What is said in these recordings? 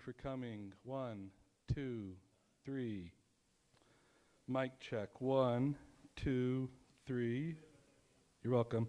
for coming. 1, 2, 3. Mic check. 1, 2, 3. You're welcome.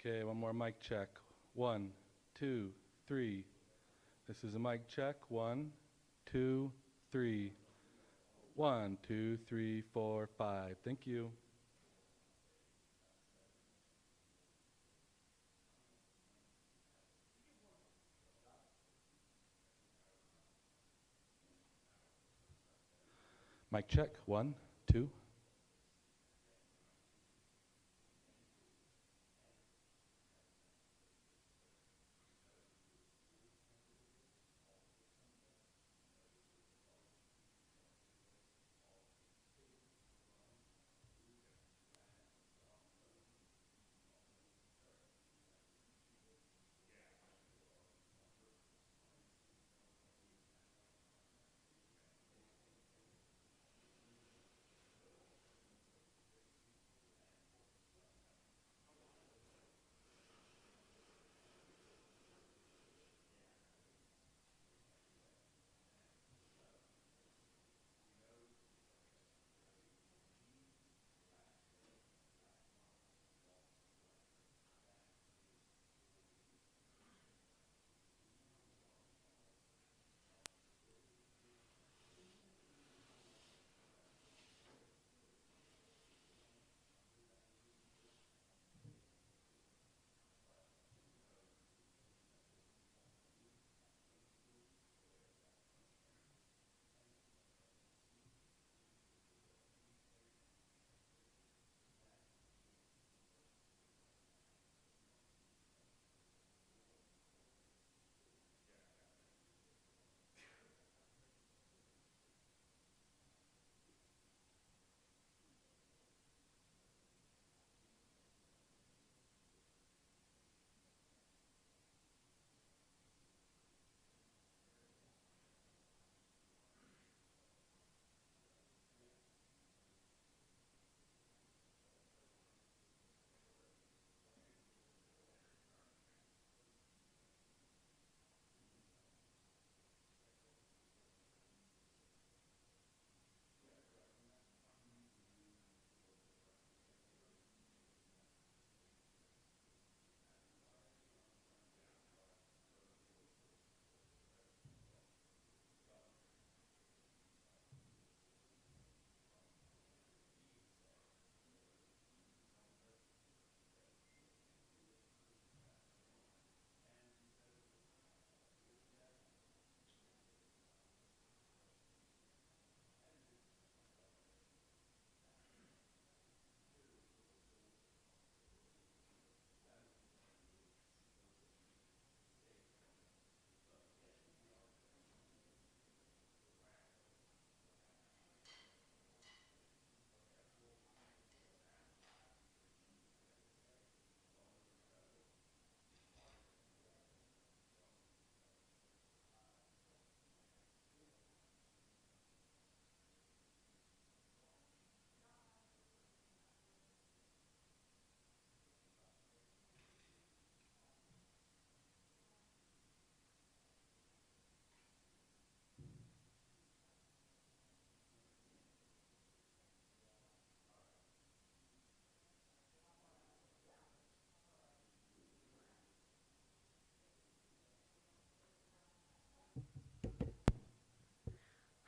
Okay, one more mic check. 1, 2, 3. This is a mic check. 1, 2, 3. 1, 2, 3, 4, 5. Thank you. Mic check. 1, 2.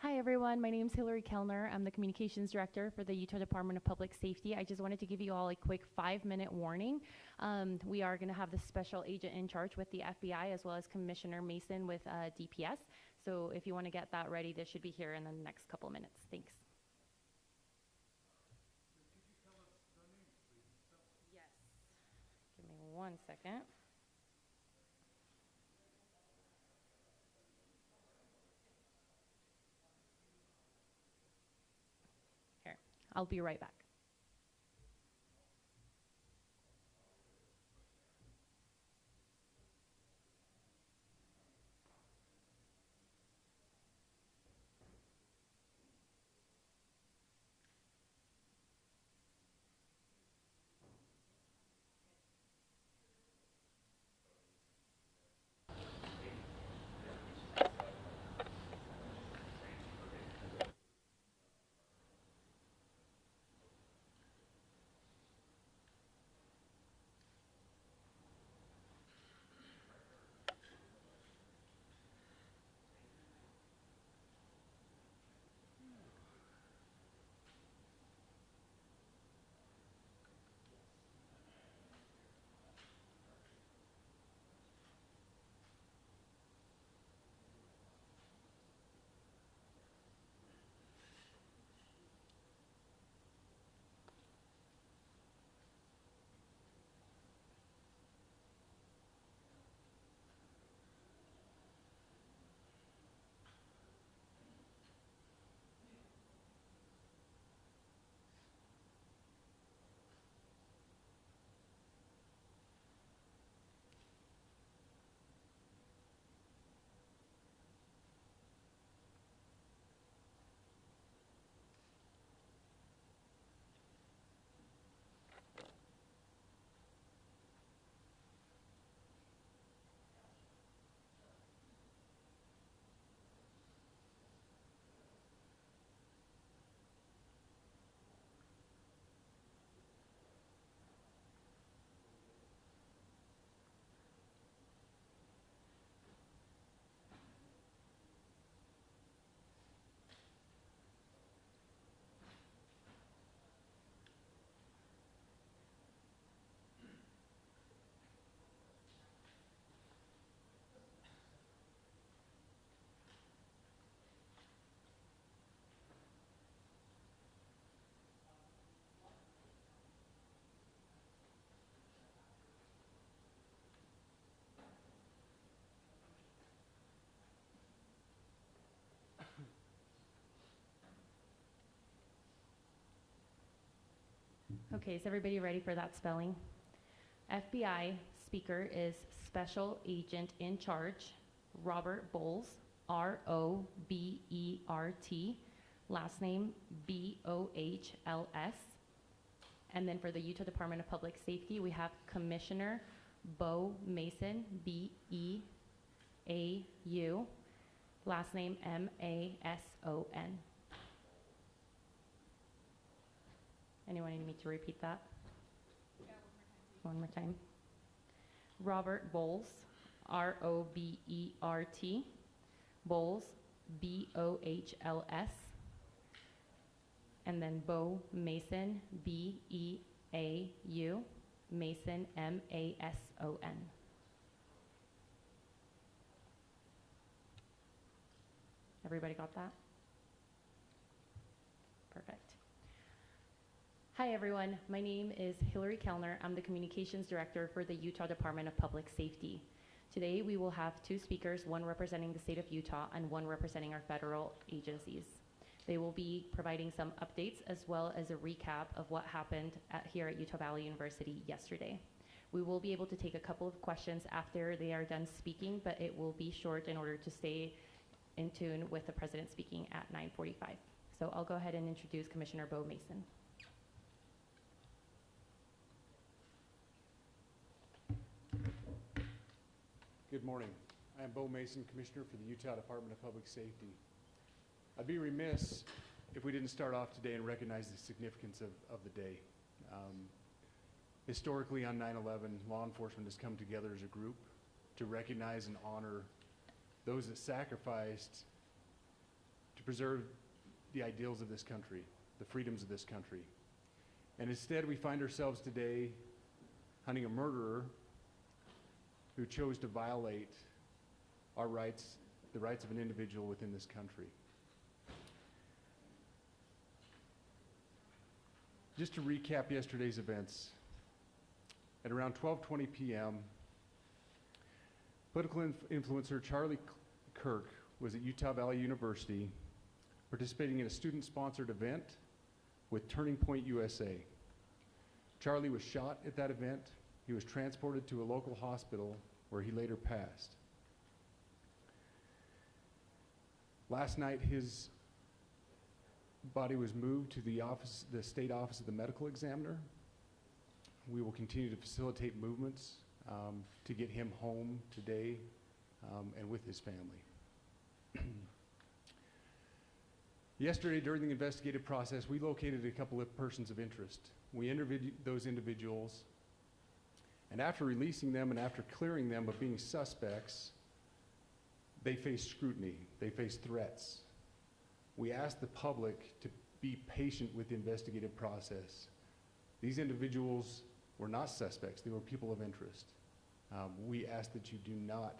Hi everyone, my name is Hillary Kellner. I'm the Communications Director for the Utah Department of Public Safety. I just wanted to give you all a quick 5-minute warning. We are going to have the special agent in charge with the FBI as well as Commissioner Mason with DPS. So if you want to get that ready, this should be here in the next couple minutes. Thanks. Yes. Give me 1 second. Here, I'll be right back. Okay, is everybody ready for that spelling? FBI speaker is Special Agent in Charge, Robert Bowles, R-O-B-E-R-T, last name B-O-H-L-S. And then for the Utah Department of Public Safety, we have Commissioner Bo Mason, B-E-A-U, last name M-A-S-O-N. Anyone need me to repeat that? Yeah, one more time. Robert Bowles, R-O-B-E-R-T, Bowles, B-O-H-L-S, and then Bo Mason, B-E-A-U, Mason, M-A-S-O-N. Everybody got that? Perfect. Hi everyone, my name is Hillary Kellner. I'm the Communications Director for the Utah Department of Public Safety. Today we will have 2 speakers, one representing the state of Utah and one representing our federal agencies. They will be providing some updates as well as a recap of what happened here at Utah Valley University yesterday. We will be able to take a couple of questions after they are done speaking, but it will be short in order to stay in tune with the president speaking at 9:45. So I'll go ahead and introduce Commissioner Bo Mason. Good morning. I am Bo Mason, Commissioner for the Utah Department of Public Safety. I'd be remiss if we didn't start off today and recognize the significance of the day. Historically on 9/11, law enforcement has come together as a group to recognize and honor those that sacrificed to preserve the ideals of this country, the freedoms of this country. And instead, we find ourselves today hunting a murderer who chose to violate our rights, the rights of an individual within this country. Just to recap yesterday's events, at around 12:20 p.m., political influencer Charlie Kirk was at Utah Valley University participating in a student-sponsored event with Turning Point USA. Charlie was shot at that event. He was transported to a local hospital where he later passed. Last night, his body was moved to the state office of the medical examiner. We will continue to facilitate movements to get him home today and with his family. Yesterday, during the investigative process, we located a couple of persons of interest. We interviewed those individuals, and after releasing them and after clearing them of being suspects, they faced scrutiny, they faced threats. We asked the public to be patient with the investigative process. These individuals were not suspects, they were people of interest. We ask that you do not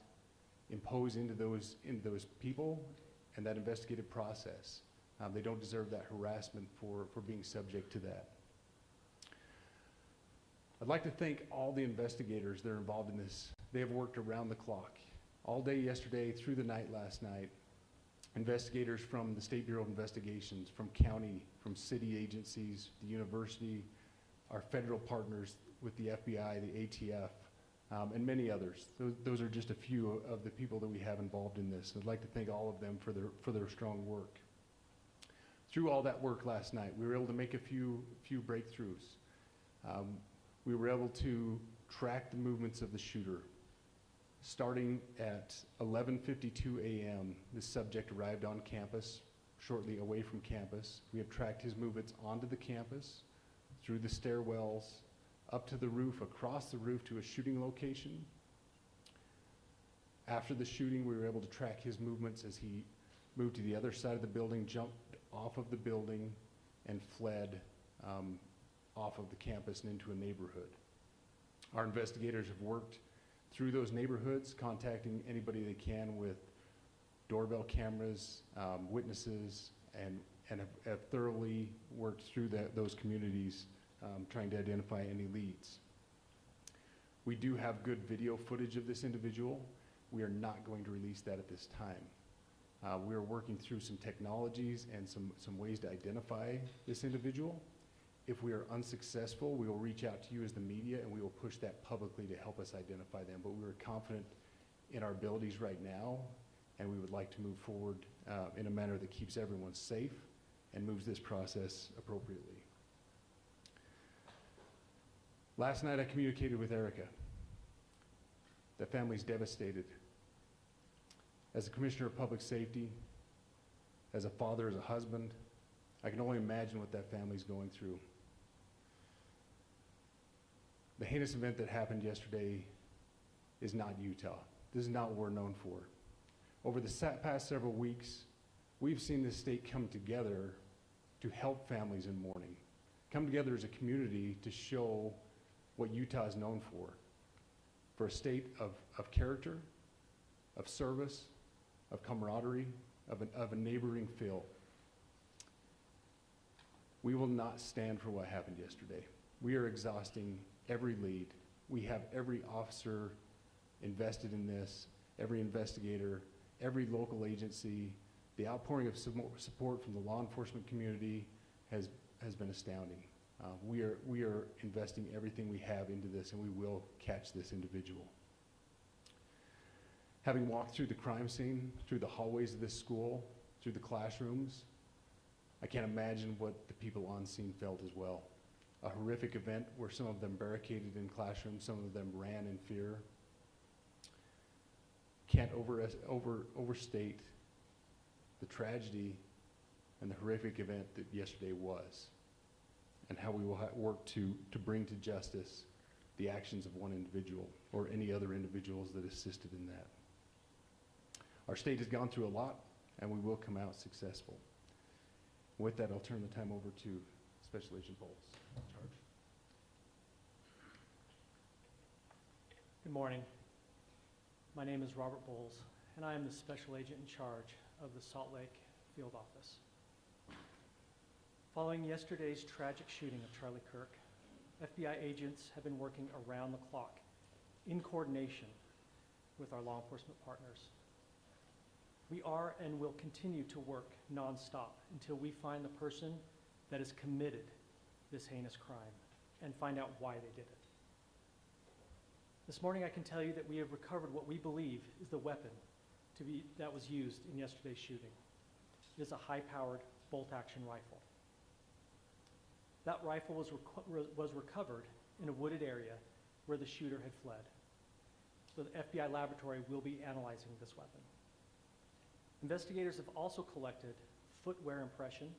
impose into those people and that investigative process. They don't deserve that harassment for being subject to that. I'd like to thank all the investigators that are involved in this. They have worked around the clock. All day yesterday, through the night last night, investigators from the State Bureau of Investigations, from county, from city agencies, the university, our federal partners with the FBI, the ATF, and many others. Those are just a few of the people that we have involved in this. I'd like to thank all of them for their strong work. Through all that work last night, we were able to make a few breakthroughs. We were able to track the movements of the shooter. Starting at 11:52 a.m., this subject arrived on campus, shortly away from campus. We have tracked his movements onto the campus, through the stairwells, up to the roof, across the roof to a shooting location. After the shooting, we were able to track his movements as he moved to the other side of the building, jumped off of the building, and fled off of the campus and into a neighborhood. Our investigators have worked through those neighborhoods, contacting anybody they can with doorbell cameras, witnesses, and have thoroughly worked through those communities, trying to identify any leads. We do have good video footage of this individual. We are not going to release that at this time. We are working through some technologies and some ways to identify this individual. If we are unsuccessful, we will reach out to you as the media and we will push that publicly to help us identify them. But we are confident in our abilities right now, and we would like to move forward in a manner that keeps everyone safe and moves this process appropriately. Last night I communicated with Erika. The family's devastated. As a commissioner of public safety, as a father, as a husband, I can only imagine what that family's going through. The heinous event that happened yesterday is not Utah. This is not what we're known for. Over the past several weeks, we've seen this state come together to help families in mourning, come together as a community to show what Utah is known for a state of character, of service, of camaraderie, of a neighboring feel. We will not stand for what happened yesterday. We are exhausting every lead. We have every officer invested in this, every investigator, every local agency. The outpouring of support from the law enforcement community has been astounding. We are investing everything we have into this, and we will catch this individual. Having walked through the crime scene, through the hallways of this school, through the classrooms, I can't imagine what the people on scene felt as well. A horrific event where some of them barricaded in classrooms, some of them ran in fear. Can't overstate the tragedy and the horrific event that yesterday was, and how we will work to bring to justice the actions of one individual or any other individuals that assisted in that. Our state has gone through a lot and we will come out successful. With that, I'll turn the time over to Special Agent Bowles. Charge. Good morning. My name is Robert Bowles, and I am the Special Agent in charge of the Salt Lake Field Office. Following yesterday's tragic shooting of Charlie Kirk, FBI agents have been working around the clock in coordination with our law enforcement partners. We are and will continue to work nonstop until we find the person that has committed this heinous crime and find out why they did it. This morning I can tell you that we have recovered what we believe is the weapon that was used in yesterday's shooting. It is a high-powered bolt-action rifle. That rifle was recovered in a wooded area where the shooter had fled. So the FBI laboratory will be analyzing this weapon. Investigators have also collected footwear impression,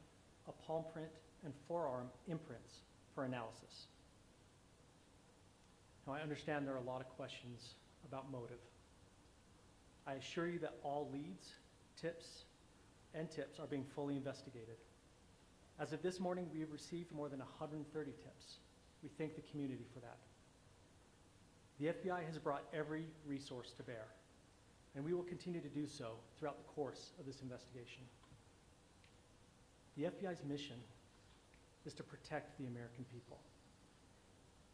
a palm print, and forearm imprints for analysis. Now, I understand there are a lot of questions about motive. I assure you that all leads, tips are being fully investigated. As of this morning, we have received more than 130 tips. We thank the community for that. The FBI has brought every resource to bear, and we will continue to do so throughout the course of this investigation. The FBI's mission is to protect the American people.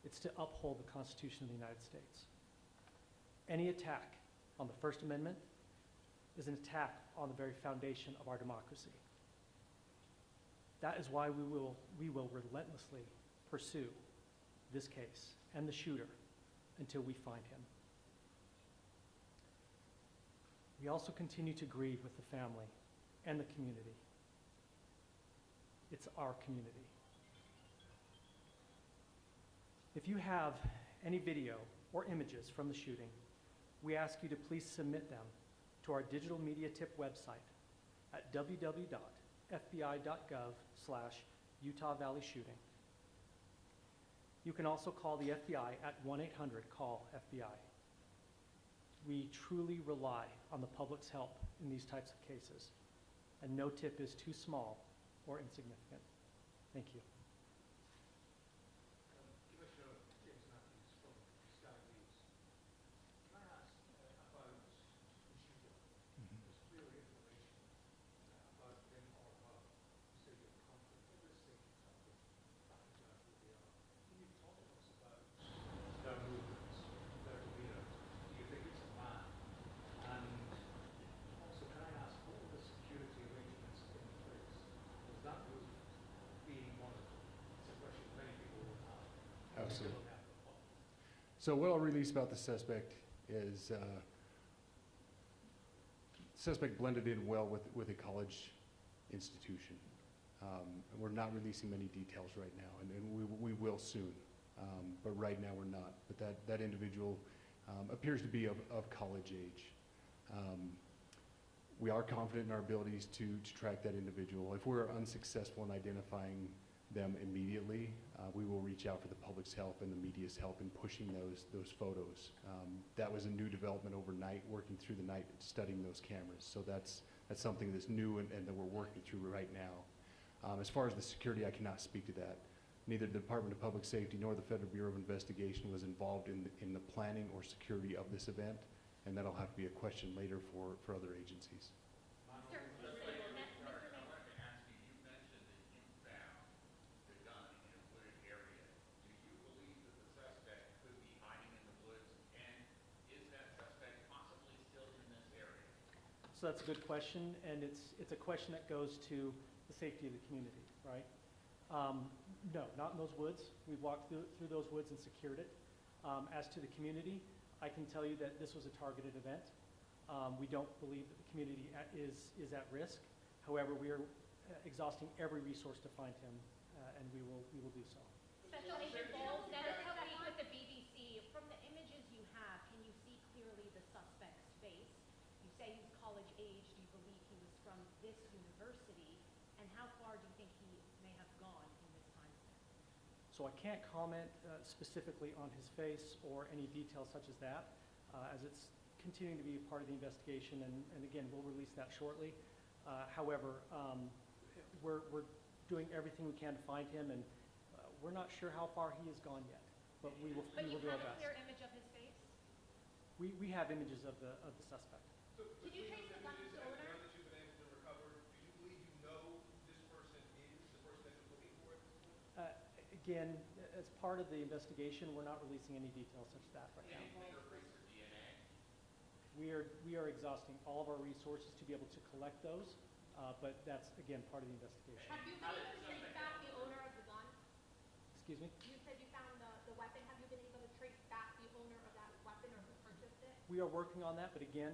It's to uphold the Constitution of the United States. Any attack on the First Amendment is an attack on the very foundation of our democracy. That is why we will relentlessly pursue this case and the shooter until we find him. We also continue to grieve with the family and the community. It's our community. If you have any video or images from the shooting, we ask you to please submit them to our digital media tip website at www.fbi.gov/Utah Valley Shooting. You can also call the FBI at 1-800-CALL-FBI. We truly rely on the public's help in these types of cases, and no tip is too small or insignificant. Thank you. Commissioner James Matthews from Sky News. Can I ask about the shooter? There's clearly information about him or her. You say you're confident that this thing is happening. Recognize who they are. Can you talk to us about their movements, their demeanor? Do you think it's a man? And also, can I ask, what were the security arrangements in place? Was that route being monitored? It's a question many people will have. Absolutely. So what I'll release about the suspect is suspect blended in well with a college institution. We're not releasing many details right now, and we will soon, but right now we're not. But that individual appears to be of college age. We are confident in our abilities to track that individual. If we're unsuccessful in identifying them immediately, we will reach out for the public's help and the media's help in pushing those photos. That was a new development overnight, working through the night, studying those cameras. So that's something that's new and that we're working through right now. As far as the security, I cannot speak to that. Neither the Department of Public Safety nor the Federal Bureau of Investigation was involved in the planning or security of this event, and that'll have to be a question later for other agencies. So that's a good question, and it's a question that goes to the safety of the community, right? No, not in those woods. We've walked through those woods and secured it. As to the community, I can tell you that this was a targeted event. We don't believe that the community is at risk. However, we are exhausting every resource to find him, and we will do so. Special Agent Bowles, that is how we with the BBC. From the images you have, can you see clearly the suspect's face? You say he's college age. Do you believe he was from this university? And how far do you think he may have gone in this time span? So I can't comment specifically on his face or any details such as that, as it's continuing to be a part of the investigation, and again, we'll release that shortly. However, we're doing everything we can to find him, and we're not sure how far he has gone yet, but we will But you do our have a best. clear image of his face? We have images of the suspect. Could you trace the gun's owner? Now that you've been able to recover, do you believe you know who this person is, the person that you're looking for at this point? Again, as part of the investigation, we're not releasing any details such as that right now. Fingerprints or DNA? We are exhausting all of our resources to be able to collect those, but that's, again, part of the investigation. Have you been able to trace back the owner of the gun? Excuse me? You said you found the weapon. Have you been able to trace back the owner of that weapon or who purchased it? We are working on that, but again,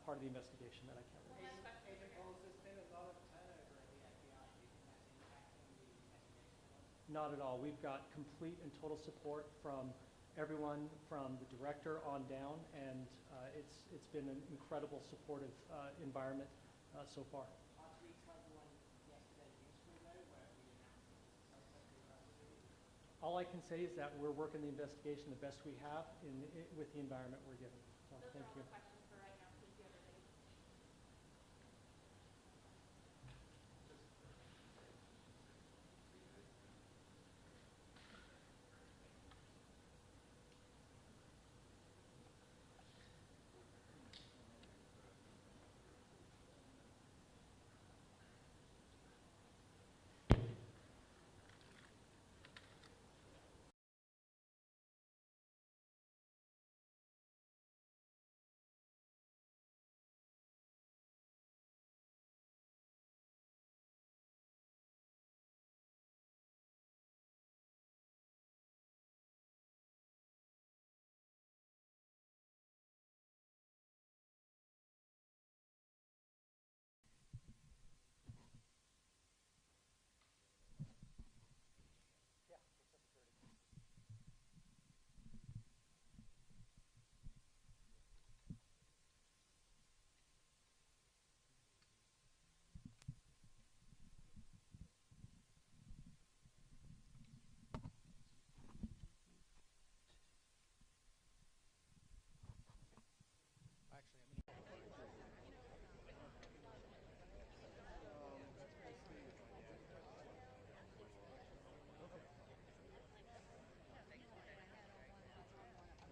part of the investigation that I can't release. Agent Coles, there's been a lot of turnover in the FBI. Do you think that's impacting the investigation? Not at all. We've got complete and total support from everyone from the director on down, and it's been an incredible supportive environment so far. Are tweets like the one yesterday useful though, where we announced the suspect in custody? All I can say is that we're working the investigation the best we have with the environment we're given. So, Those are thank all you. the questions